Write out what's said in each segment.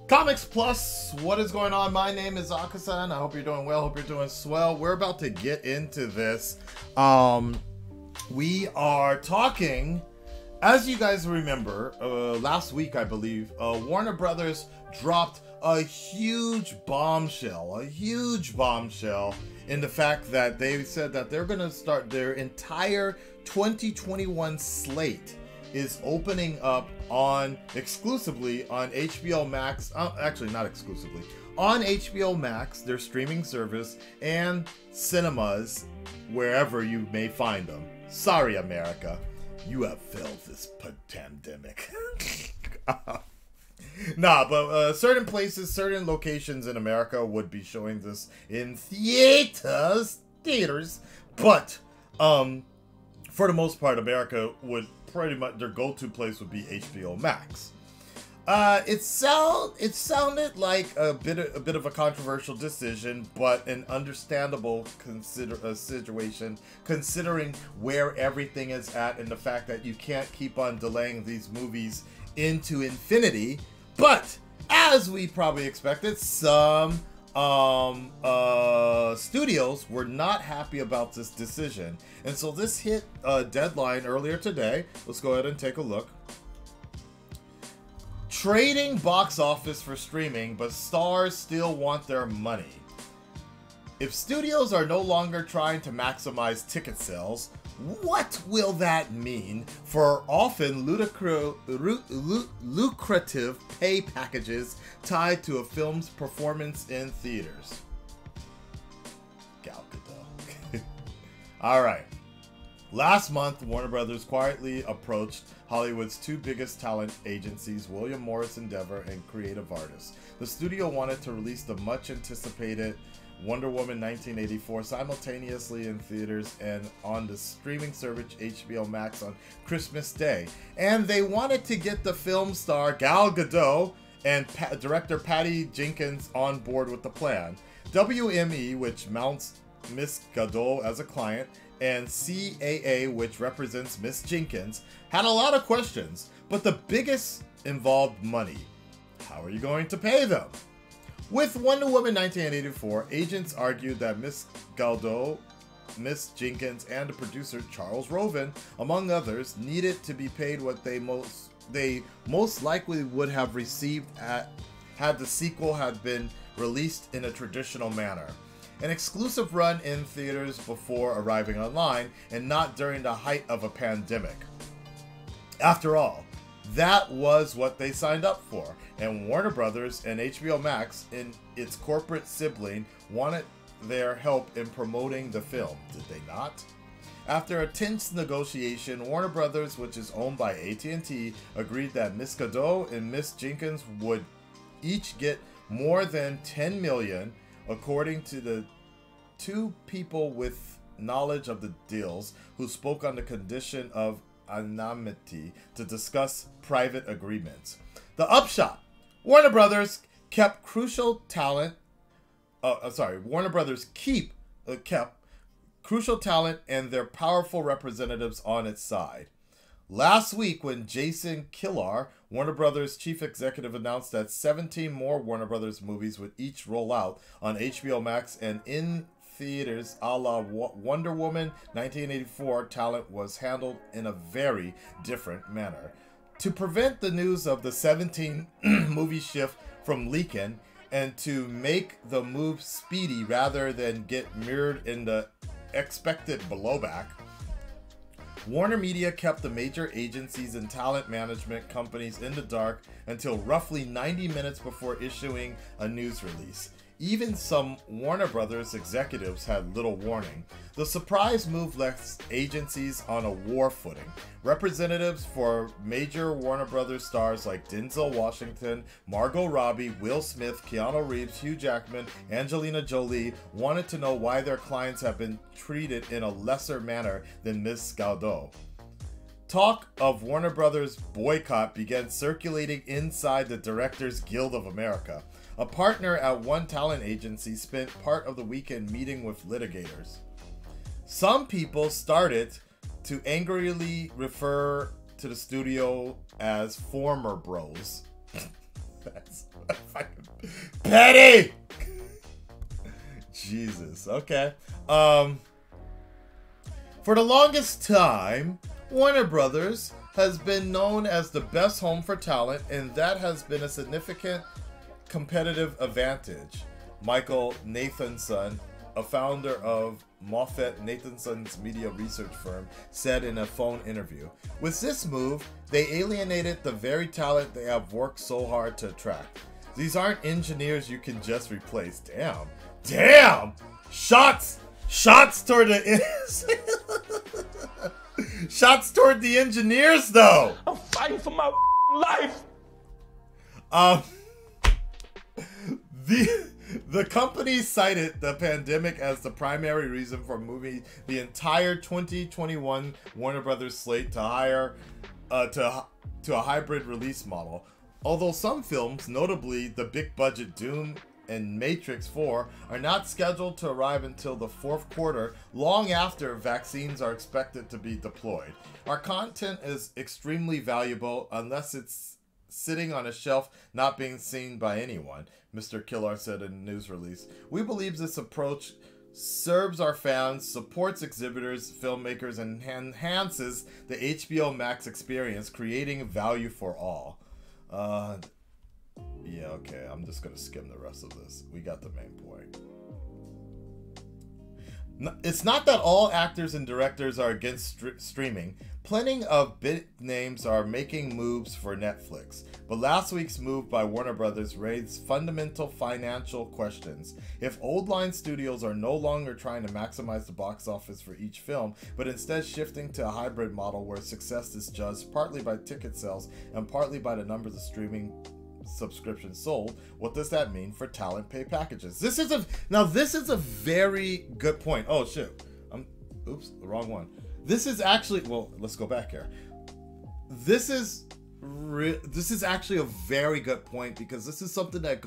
Comics Plus, what is going on? My name is Akasan. I hope you're doing well. Hope you're doing swell. We're about to get into this. We are talking, as you guys remember, last week, I believe, Warner Brothers dropped a huge bombshell in the fact that they said that they're going to start their entire 2021 slate is opening up exclusively on HBO Max. Actually, not exclusively. On HBO Max, their streaming service, and cinemas, wherever you may find them. Sorry, America. You have failed this pandemic. Nah, but certain places, certain locations in America would be showing this in theaters. But, for the most part, America would pretty much, their go-to place would be HBO Max. It sounded like a bit of a controversial decision, but an understandable situation considering where everything is at and the fact that you can't keep on delaying these movies into infinity. But as we probably expected, some studios were not happy about this decision, and so this hit a deadline earlier today. Let's go ahead and take a look. Trading box office for streaming, but stars still want their money. If studios are no longer trying to maximize ticket sales, what will that mean for often lucrative pay packages tied to a film's performance in theaters? Gal Gadot. Alright. Last month, Warner Brothers quietly approached Hollywood's two biggest talent agencies, William Morris Endeavor and Creative Artists. The studio wanted to release the much-anticipated Wonder Woman 1984 simultaneously in theaters and on the streaming service HBO Max on Christmas Day. And they wanted to get the film star Gal Gadot and director Patty Jenkins on board with the plan. WME, which mounts Miss Gadot as a client, and CAA, which represents Miss Jenkins, had a lot of questions, but the biggest involved money. How are you going to pay them? With Wonder Woman 1984, agents argued that Miss Gadot, Miss Jenkins, and the producer Charles Roven, among others, needed to be paid what they most likely would have received had the sequel had been released in a traditional manner. An exclusive run in theaters before arriving online, and not during the height of a pandemic. After all, that was what they signed up for, and Warner Brothers and HBO Max, in its corporate sibling, wanted their help in promoting the film, did they not? After a tense negotiation, Warner Brothers, which is owned by AT&T, agreed that Miss Gadot and Miss Jenkins would each get more than $10 million, according to the two people with knowledge of the deals who spoke on the condition of anonymity to discuss private agreements. The upshot: Warner Brothers kept crucial talent. Warner Brothers kept crucial talent and their powerful representatives on its side. Last week, when Jason Kilar, Warner Brothers chief executive, announced that 17 more Warner Brothers movies would each roll out on HBO Max and in theaters a la Wonder Woman 1984, talent was handled in a very different manner. To prevent the news of the 17 movie shift from leaking, and to make the move speedy rather than get mirrored in the expected blowback, Warner Media kept the major agencies and talent management companies in the dark until roughly 90 minutes before issuing a news release. Even some Warner Brothers executives had little warning. The surprise move left agencies on a war footing. Representatives for major Warner Brothers stars like Denzel Washington, Margot Robbie, Will Smith, Keanu Reeves, Hugh Jackman, Angelina Jolie wanted to know why their clients have been treated in a lesser manner than Miss Gadot. Talk of Warner Brothers' boycott began circulating inside the Directors Guild of America. A partner at one talent agency spent part of the weekend meeting with litigators. Some people started to angrily refer to the studio as former bros. petty. Jesus. Okay. For the longest time, Warner Brothers has been known as the best home for talent, and that has been a significant competitive advantage. Michael Nathanson, a founder of Moffett Nathanson's media research firm, said in a phone interview. With this move, they alienated the very talent they have worked so hard to attract. These aren't engineers you can just replace. Damn. Damn! Shots toward the shots toward the engineers, though. I'm fighting for my life. The company cited the pandemic as the primary reason for moving the entire 2021 Warner Brothers slate to a hybrid release model. Although some films, notably the big-budget Doom and Matrix 4, are not scheduled to arrive until the fourth quarter, long after vaccines are expected to be deployed. Our content is extremely valuable unless it's sitting on a shelf not being seen by anyone, Mr. Killar said in a news release. We believe this approach serves our fans, supports exhibitors, filmmakers, and enhances the HBO Max experience, creating value for all. Yeah, okay, I'm just gonna skim the rest of this. We got the main point. It's not that all actors and directors are against streaming. Plenty of big names are making moves for Netflix. But last week's move by Warner Brothers raised fundamental financial questions. If old line studios are no longer trying to maximize the box office for each film, but instead shifting to a hybrid model where success is judged partly by ticket sales and partly by the numbers of streaming subscriptions sold, what does that mean for talent pay packages? This is a very good point. Oh shit, oops, the wrong one. This is actually, well, let's go back here. This is actually a very good point, because this is something that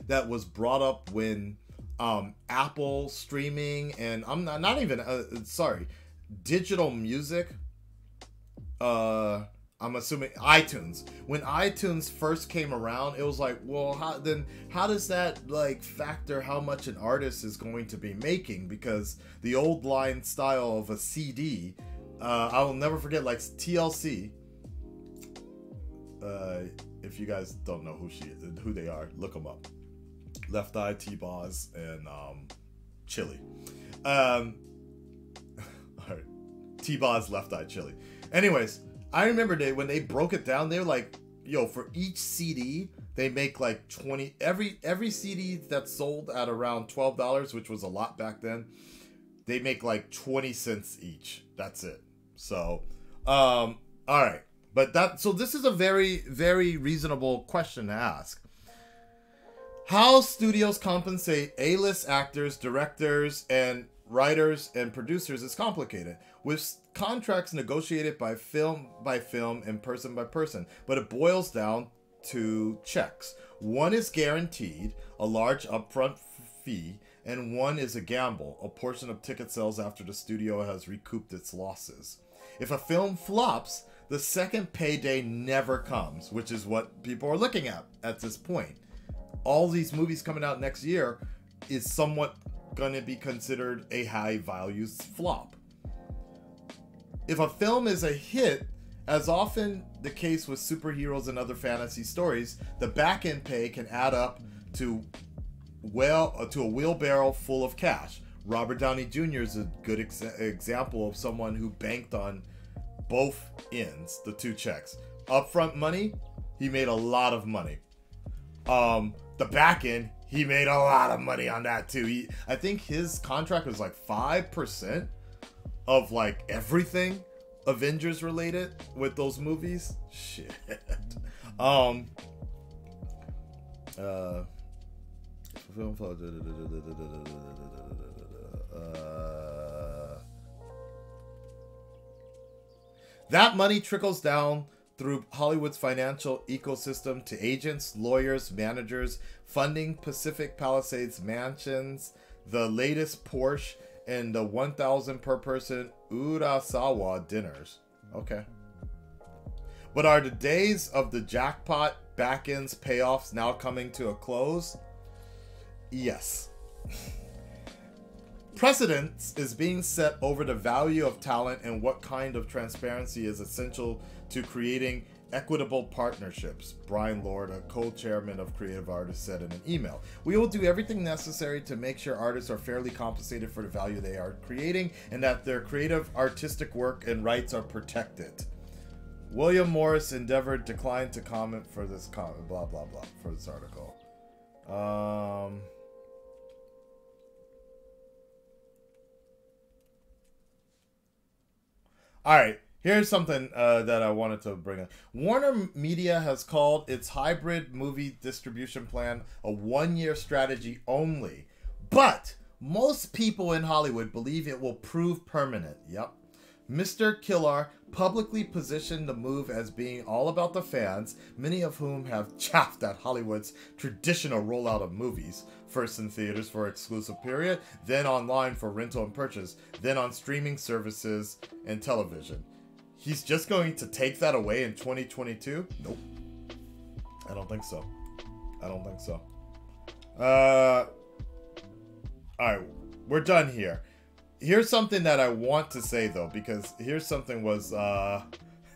that was brought up when Apple streaming and I'm not even sorry, digital music, I'm assuming iTunes. When iTunes first came around, it was like, well, how does that like factor how much an artist is going to be making? Because the old line style of a CD, I will never forget, like TLC. If you guys don't know who they are, look them up. Left Eye, T-Boz, and Chili. All right, T-Boz, Left Eye, Chili. Anyways, I remember when they broke it down, they were like, yo, for each CD, they make like 20, every CD that's sold at around $12, which was a lot back then, they make like 20 cents each. That's it. So, all right. So this is a very, very reasonable question to ask. How studios compensate A-list actors, directors, and writers and producers is complicated, with contracts negotiated by film and person by person, but it boils down to checks. One is guaranteed, a large upfront fee, and one is a gamble, a portion of ticket sales after the studio has recouped its losses. If a film flops, the second payday never comes, which is what people are looking at this point. All these movies coming out next year is somewhat going to be considered a high value flop. If a film is a hit, as often the case with superheroes and other fantasy stories, the back-end pay can add up to a wheelbarrow full of cash. Robert Downey Jr. is a good example of someone who banked on both ends, the two checks. Upfront money, he made a lot of money. The back end, he made a lot of money on that too. I think his contract was like 5% of like everything Avengers related with those movies. Shit. That money trickles down through Hollywood's financial ecosystem to agents, lawyers, managers, funding Pacific Palisades mansions, the latest Porsche, and the 1,000 per person Urasawa dinners. Okay. But are the days of the jackpot, back ends, payoffs now coming to a close? Yes. Precedence is being set over the value of talent and what kind of transparency is essential to creating equitable partnerships, Brian Lord, a co-chairman of Creative Artists, said in an email. We will do everything necessary to make sure artists are fairly compensated for the value they are creating and that their creative artistic work and rights are protected. William Morris Endeavor declined to comment for this comment, blah, blah, blah, for this article. All right, here's something that I wanted to bring up. Warner Media has called its hybrid movie distribution plan a one-year strategy only. But most people in Hollywood believe it will prove permanent. Yep. Mr. Killar publicly positioned the move as being all about the fans, many of whom have chaffed at Hollywood's traditional rollout of movies. First in theaters for exclusive period, then online for rental and purchase, then on streaming services and television. He's just going to take that away in 2022? Nope. I don't think so. I don't think so. Alright, we're done here. Here's something that I want to say though, because here's something was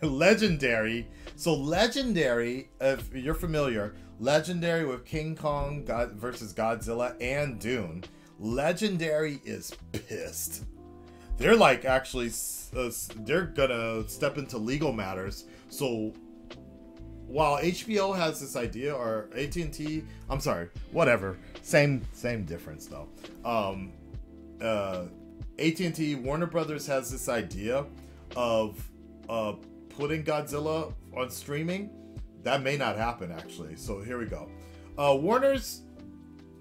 Legendary. So Legendary, if you're familiar, Legendary with King Kong versus Godzilla and Dune, Legendary is pissed. They're like actually, they're gonna step into legal matters. So while HBO has this idea, or AT&T, I'm sorry, whatever, same difference though. AT&T, Warner Brothers has this idea of putting Godzilla on streaming. That may not happen, actually. So here we go. Warner's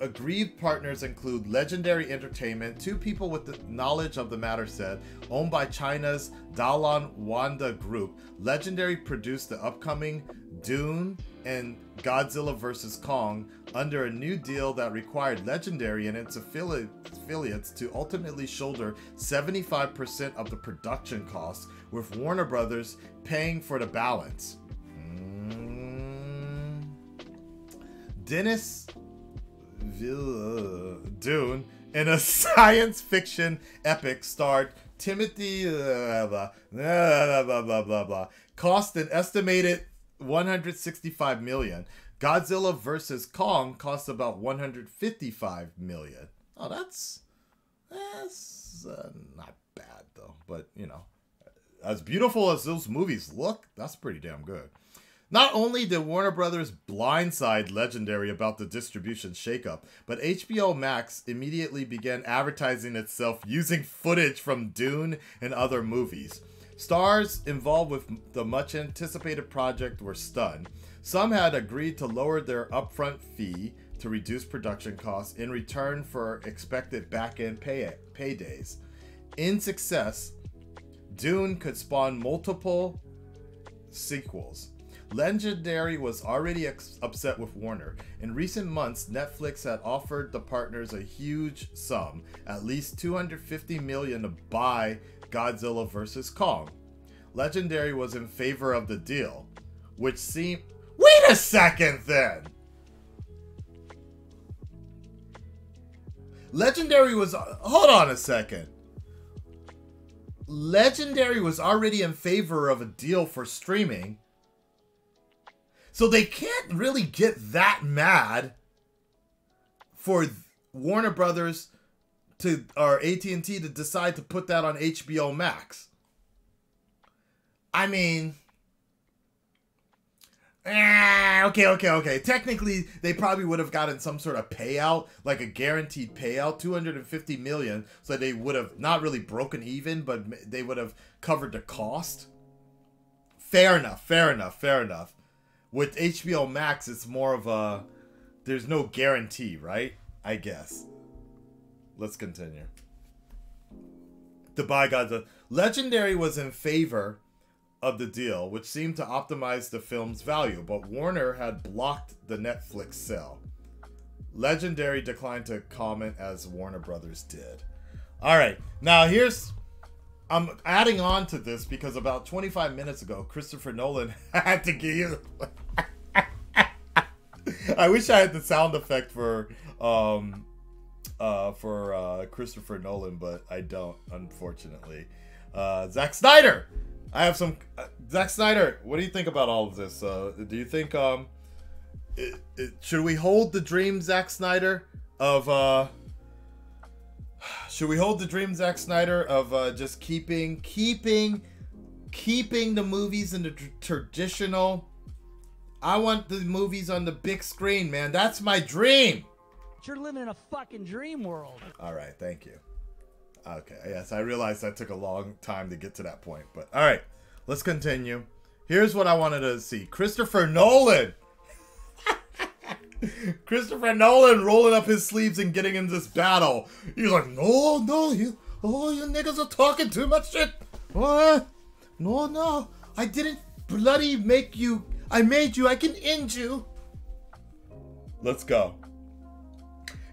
aggrieved partners include Legendary Entertainment, two people with the knowledge of the matter said, owned by China's Dalan Wanda Group. Legendary produced the upcoming Dune and Godzilla vs. Kong under a new deal that required Legendary and its affiliates to ultimately shoulder 75% of the production costs, with Warner Brothers paying for the balance. Dennis Dune, in a science fiction epic, starred Timothy cost an estimated $165 million. Godzilla vs. Kong cost about $155 million. Oh, that's not bad though. But you know, as beautiful as those movies look, that's pretty damn good. Not only did Warner Brothers blindside Legendary about the distribution shakeup, but HBO Max immediately began advertising itself using footage from Dune and other movies. Stars involved with the much-anticipated project were stunned. Some had agreed to lower their upfront fee to reduce production costs in return for expected back-end paydays. In success, Dune could spawn multiple sequels. Legendary was already upset with Warner. In recent months, Netflix had offered the partners a huge sum, at least $250 million, to buy Godzilla vs. Kong. Legendary was in favor of the deal, which seemed... Wait a second then! Legendary was... Hold on a second. Legendary was already in favor of a deal for streaming, so they can't really get that mad for Warner Brothers to, or AT&T to decide to put that on HBO Max. I mean, okay. Technically, they probably would have gotten some sort of payout, like a guaranteed payout, $250 million, so they would have not really broken even, but they would have covered the cost. Fair enough. With HBO Max, it's more of a, there's no guarantee, right? I guess. Let's continue. To buy Godzilla. Legendary was in favor of the deal, which seemed to optimize the film's value, but Warner had blocked the Netflix sale. Legendary declined to comment as Warner Brothers did. Alright, now I'm adding on to this because about 25 minutes ago, Christopher Nolan had to give I wish I had the sound effect for Christopher Nolan, but I don't, unfortunately. Zack Snyder! I have some... Zack Snyder, what do you think about all of this? Do you think, should we hold the dream, Zack Snyder, of, should we hold the dream, Zack Snyder, of, just keeping the movies in the traditional... I want the movies on the big screen, man. That's my dream! You're living in a fucking dream world. Alright, thank you. Okay, yes, I realized that took a long time to get to that point, but alright, let's continue. Here's what I wanted to see. Christopher Nolan! Christopher Nolan rolling up his sleeves and getting in this battle. He's like, no, you niggas are talking too much shit. No, I didn't bloody make you. I made you, I can end you. Let's go.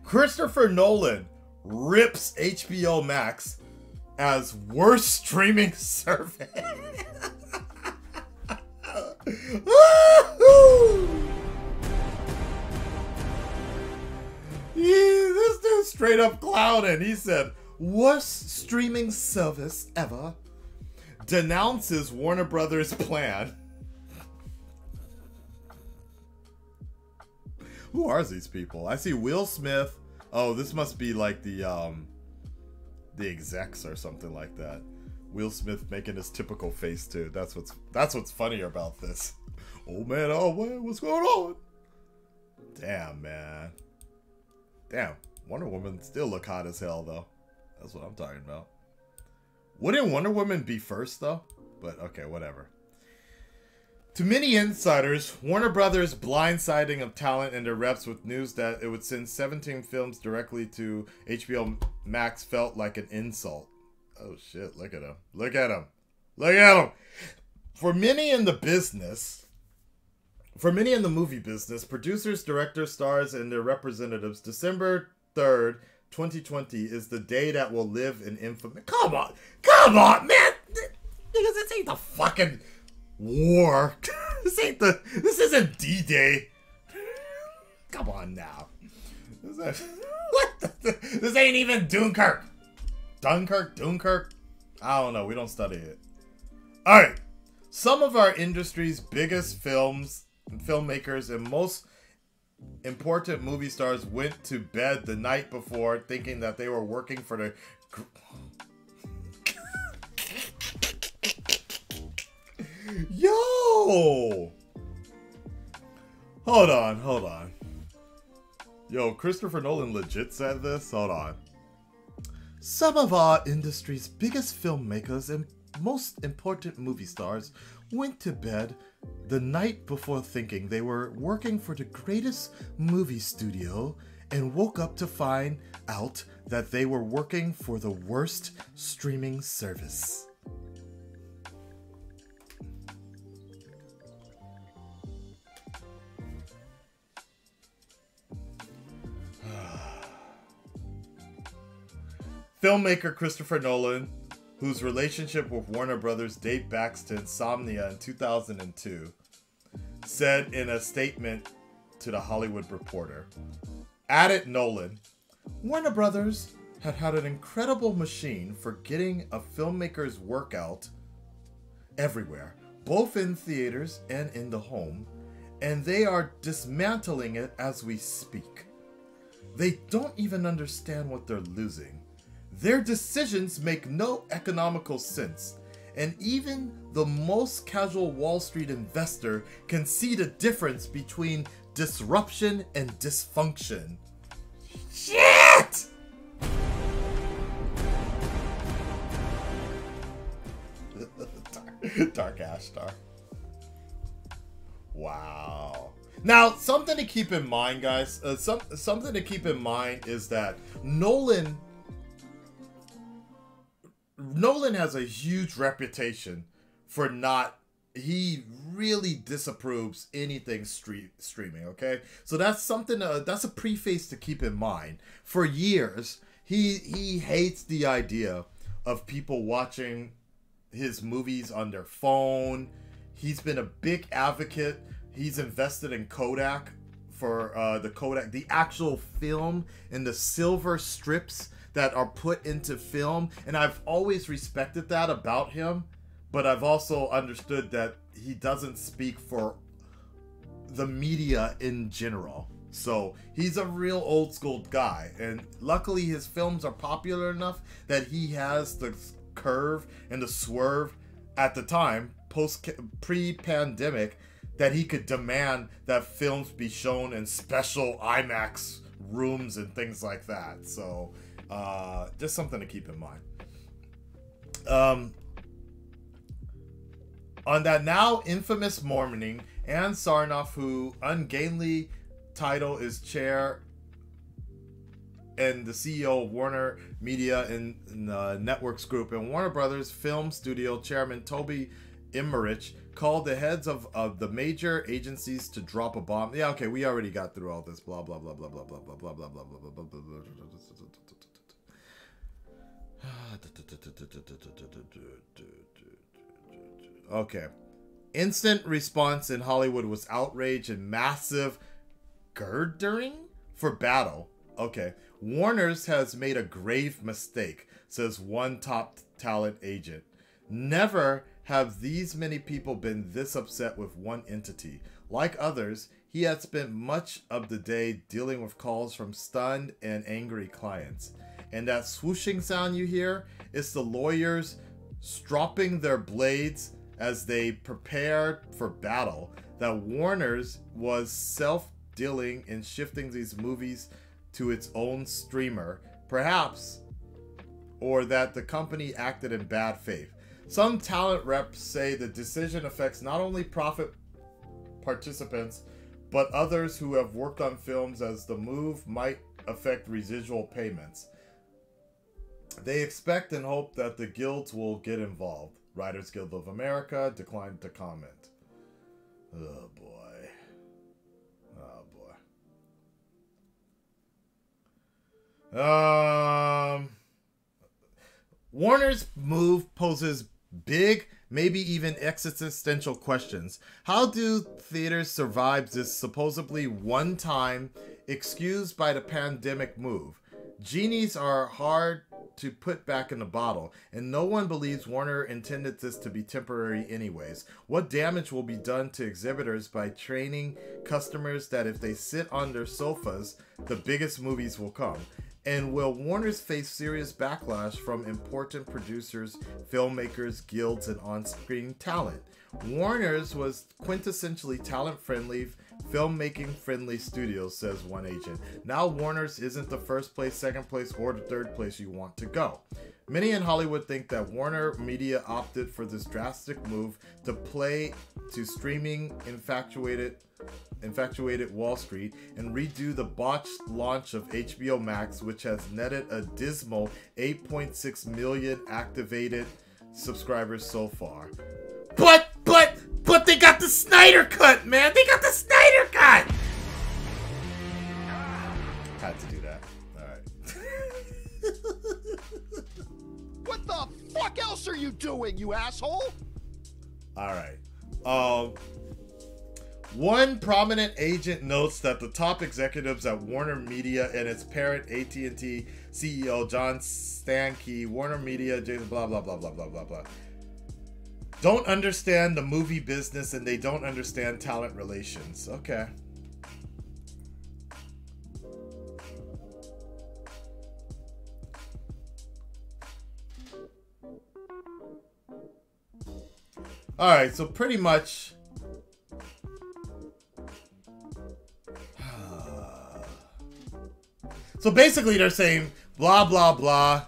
Christopher Nolan rips HBO Max as worst streaming service. This dude straight up clowning. He said, worst streaming service ever. Denounces Warner Brothers' plan. Who are these people? I see Will Smith. Oh, this must be like the execs or something like that. Will Smith making his typical face too. That's what's funnier about this. Oh man, what's going on? Damn, man. Damn, Wonder Woman still look hot as hell though. That's what I'm talking about. Wouldn't Wonder Woman be first though? But okay, whatever. To many insiders, Warner Brothers' blindsiding of talent and their reps with news that it would send 17 films directly to HBO Max felt like an insult. Oh shit, look at him. Look at him. Look at him. For many in the movie business, producers, directors, stars, and their representatives, December 3rd, 2020 is the day that will live in infamy. Come on, man! Niggas, this ain't the fucking war. This isn't D-Day. Come on now. This ain't even Dunkirk. Dunkirk? I don't know. We don't study it. Alright. Some of our industry's biggest filmmakers, and most important movie stars went to bed the night before thinking that they were working for the... Yo! Hold on. Yo, Christopher Nolan legit said this? Hold on. Some of our industry's biggest filmmakers and most important movie stars went to bed the night before thinking they were working for the greatest movie studio and woke up to find out that they were working for the worst streaming service. Filmmaker Christopher Nolan, whose relationship with Warner Brothers dates back to Insomnia in 2002, said in a statement to The Hollywood Reporter, added Nolan, Warner Brothers had an incredible machine for getting a filmmaker's work out everywhere, both in theaters and in the home, and they are dismantling it as we speak. They don't even understand what they're losing. Their decisions make no economical sense, and even the most casual Wall Street investor can see the difference between disruption and dysfunction. Shit! Dark Ash Star. Wow. Now, something to keep in mind, guys. Something to keep in mind is that Nolan has a huge reputation for he really disapproves anything streaming, okay? So that's something, that's a preface to keep in mind. For years, he hates the idea of people watching his movies on their phone. He's been a big advocate. He's invested in Kodak for the Kodak, the actual film and the silver strips that are put into film. And I've always respected that about him, but I've also understood that he doesn't speak for the media in general. So he's a real old school guy, and luckily his films are popular enough that he has the curve and the swerve at the time, pre-pandemic, that he could demand that films be shown in special IMAX rooms and things like that. So just something to keep in mind. On that now infamous morning, Ann Sarnoff, who ungainly title is chair and the CEO of Warner Media and Networks Group and Warner Brothers Film Studio chairman Toby Emmerich, called the heads of the major agencies to drop a bomb. Yeah, okay, we already got through all this. Blah blah blah blah blah blah blah blah blah blah blah blah blah. Okay. Instant response in Hollywood was outrage and massive girdering for battle. Okay. Warner's has made a grave mistake, says one top talent agent. Never have these many people been this upset with one entity. Like others, he had spent much of the day dealing with calls from stunned and angry clients. And that swooshing sound you hear is the lawyers stropping their blades as they prepared for battle. That Warner's was self-dealing in shifting these movies to its own streamer, perhaps, or that the company acted in bad faith. Some talent reps say the decision affects not only profit participants, but others who have worked on films, as the move might affect residual payments. They expect and hope that the guilds will get involved. Writers Guild of America declined to comment. Oh boy. Oh boy. Warner's move poses big, maybe even existential questions. How do theaters survive this supposedly one-time, excused by the pandemic move? Genies are hard to put back in the bottle, and no one believes Warner intended this to be temporary anyways. What damage will be done to exhibitors by training customers that if they sit on their sofas, the biggest movies will come? And will Warner's face serious backlash from important producers, filmmakers, guilds, and on-screen talent? Warner's was quintessentially talent-friendly, filmmaking-friendly studios, says one agent. Now Warner's isn't the first place, second place, or the third place you want to go. Many in Hollywood think that Warner Media opted for this drastic move to play to streaming infatuated Wall Street and redo the botched launch of HBO Max, which has netted a dismal 8.6 million activated subscribers so far. But they got the Snyder Cut, man! They got the Snyder Cut! Had to do that. Alright. What the fuck else are you doing, you asshole? Alright. One prominent agent notes that the top executives at Warner Media and its parent AT&T CEO John Stankey, Warner Media, Jason, blah, blah, blah, blah, blah, blah, blah, don't understand the movie business and they don't understand talent relations. Okay. Alright, so pretty much so basically they're saying blah blah blah,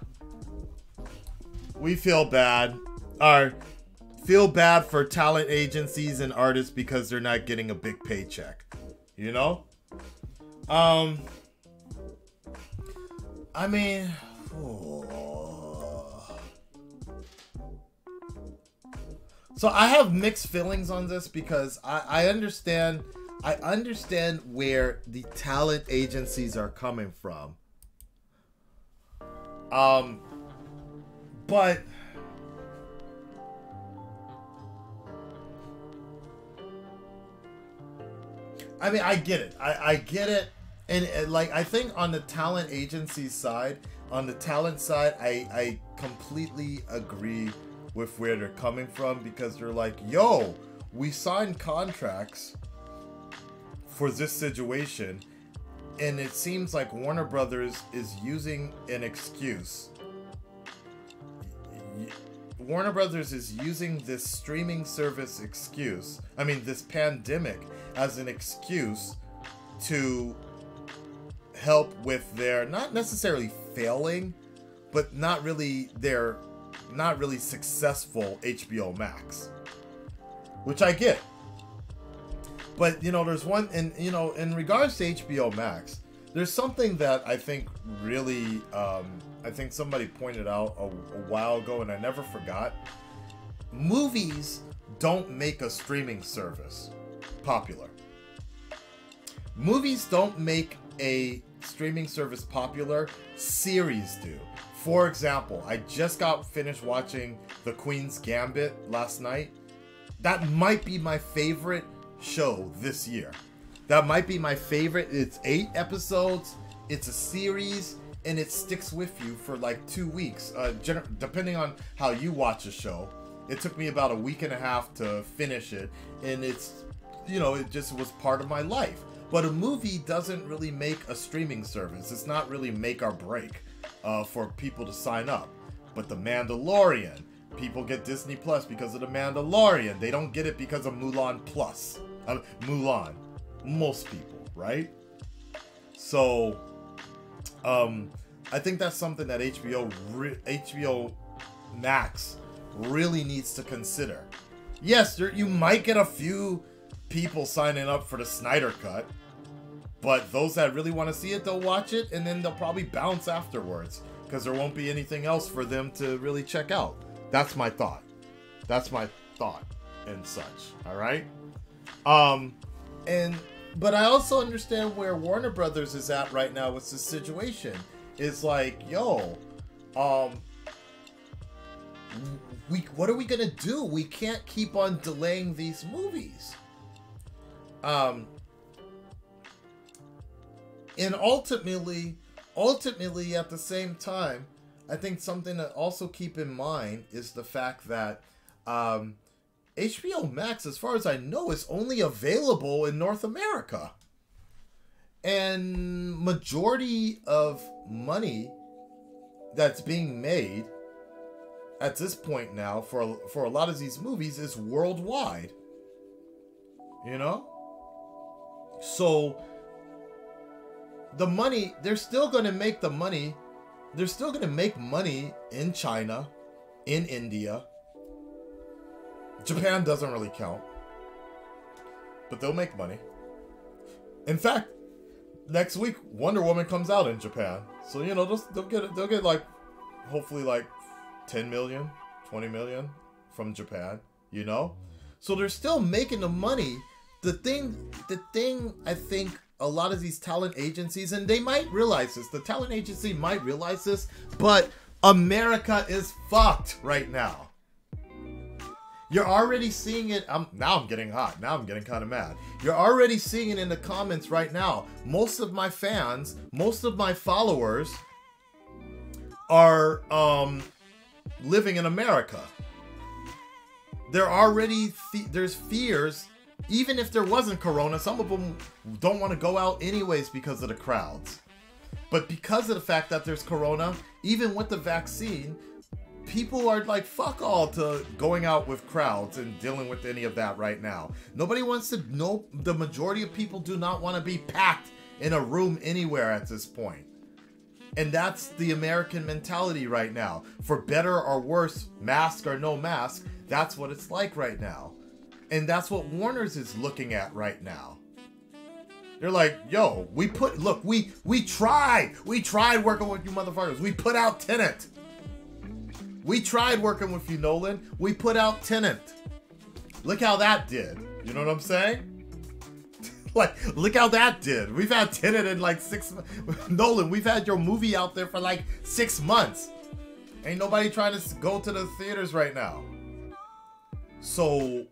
we feel bad, or feel bad for talent agencies and artists because they're not getting a big paycheck, you know? I mean, so I have mixed feelings on this because I understand where the talent agencies are coming from. But I mean, I get it. I get it. And like, I think on the talent agency side, on the talent side, I completely agree with where they're coming from, because they're like, yo, we signed contracts for this situation, and it seems like Warner Brothers is using an excuse. Warner Brothers is using this streaming service excuse, I mean this pandemic, as an excuse to help with their, not necessarily failing, but not really successful HBO Max, which I get. But you know, there's one, and you know, in regards to HBO Max, there's something that I think really, I think somebody pointed out a while ago, and I never forgot. Movies don't make a streaming service popular. Movies don't make a streaming service popular. Series do. For example, I just got finished watching The Queen's Gambit last night. That might be my favorite show this year. That might be my favorite. It's 8 episodes. It's a series, and it sticks with you for like 2 weeks, depending on how you watch a show. It took me about a week and a half to finish it, and it's, you know, it just was part of my life. But a movie doesn't really make a streaming service. It's not really make or break for people to sign up. But The Mandalorian, people get Disney Plus because of The Mandalorian. They don't get it because of Mulan Plus. Mulan. Most people, right? So, I think that's something that HBO Max really needs to consider. Yes, you might get a few people signing up for the Snyder Cut, but those that really want to see it, they'll watch it, and then they'll probably bounce afterwards, because there won't be anything else for them to really check out. That's my thought. That's my thought and such. All right. But I also understand where Warner Brothers is at right now with this situation. It's like, yo, what are we gonna do? We can't keep on delaying these movies. And ultimately, at the same time, I think something to also keep in mind is the fact that HBO Max, as far as I know, is only available in North America. And majority of money that's being made at this point now for a lot of these movies is worldwide. You know? So the money, they're still going to make the money. They're still going to make money in China, in India. Japan doesn't really count, but they'll make money. In fact, next week Wonder Woman comes out in Japan, so you know they'll get like, hopefully like 10 million, 20 million from Japan. You know, so they're still making the money. The thing I think a lot of these talent agencies, and they might realize this. The talent agency might realize this, but America is fucked right now. You're already seeing it. Now I'm getting hot. Now I'm getting kind of mad. You're already seeing it in the comments right now. Most of my fans, most of my followers are living in America. There already there's fears. Even if there wasn't Corona, some of them don't want to go out anyways because of the crowds. But because of the fact that there's Corona, even with the vaccine, people are like, fuck all to going out with crowds and dealing with any of that right now. Nobody wants to know. The majority of people do not want to be packed in a room anywhere at this point. And that's the American mentality right now. For better or worse, mask or no mask, that's what it's like right now. And that's what Warner's is looking at right now. They're like, yo, we tried working with you motherfuckers. We put out Tenet. We tried working with you, Nolan. We put out Tenet. Look how that did. You know what I'm saying? Like, look how that did. We've had Tenet in like 6 months. Nolan, we've had your movie out there for like 6 months. Ain't nobody trying to go to the theaters right now. So,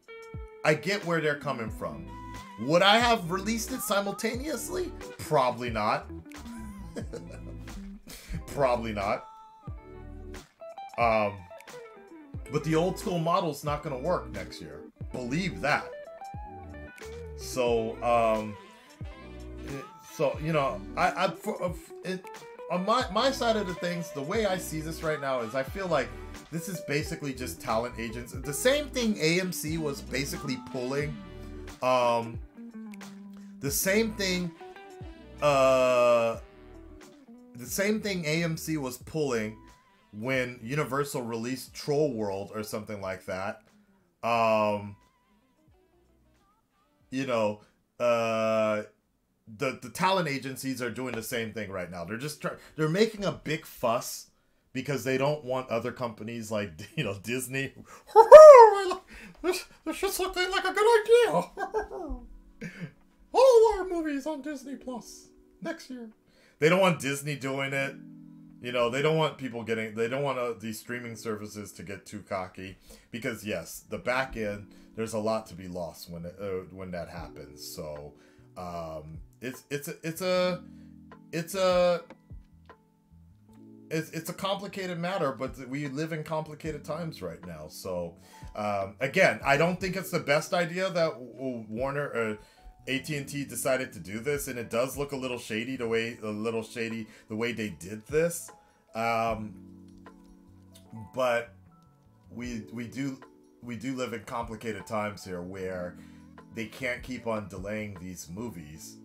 I get where they're coming from. Would I have released it simultaneously? Probably not. Probably not. But the old school model's not going to work next year. Believe that. So, you know, on my side of the things, the way I see this right now is I feel like this is basically just talent agents. The same thing AMC was basically pulling. The same thing AMC was pulling when Universal released Troll World or something like that. You know, the talent agencies are doing the same thing right now. They're just they're making a big fuss because they don't want other companies like, you know, Disney. This just looking like a good idea. All our movies on Disney Plus next year. They don't want Disney doing it. You know, they don't want people getting, they don't want these streaming services to get too cocky, because yes, the back end, there's a lot to be lost when that happens. So, it's a complicated matter, but we live in complicated times right now. So, again, I don't think it's the best idea that Warner AT&T decided to do this, and it does look a little shady the way they did this. But we do live in complicated times here where they can't keep on delaying these movies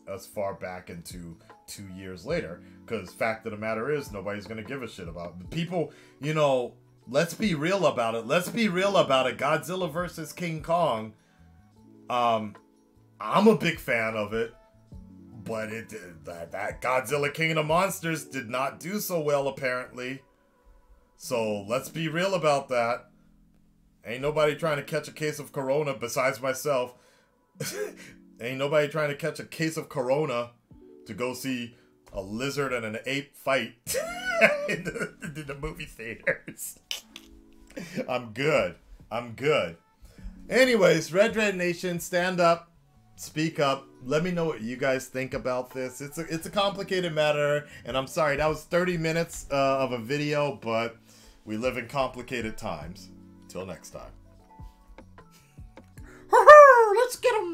as far back into 2 years later, because fact of the matter is nobody's gonna give a shit about it. People, you know, let's be real about it. Godzilla versus King Kong. I'm a big fan of it, but that Godzilla King of the Monsters did not do so well, apparently. So let's be real about that. Ain't nobody trying to catch a case of Corona besides myself. Ain't nobody trying to catch a case of Corona to go see a lizard and an ape fight in the movie theaters. I'm good. Anyways, Red Nation, stand up. Speak up. Let me know what you guys think about this. It's a complicated matter, and I'm sorry that was 30 minutes of a video, but we live in complicated times. Till next time. Let's get 'em.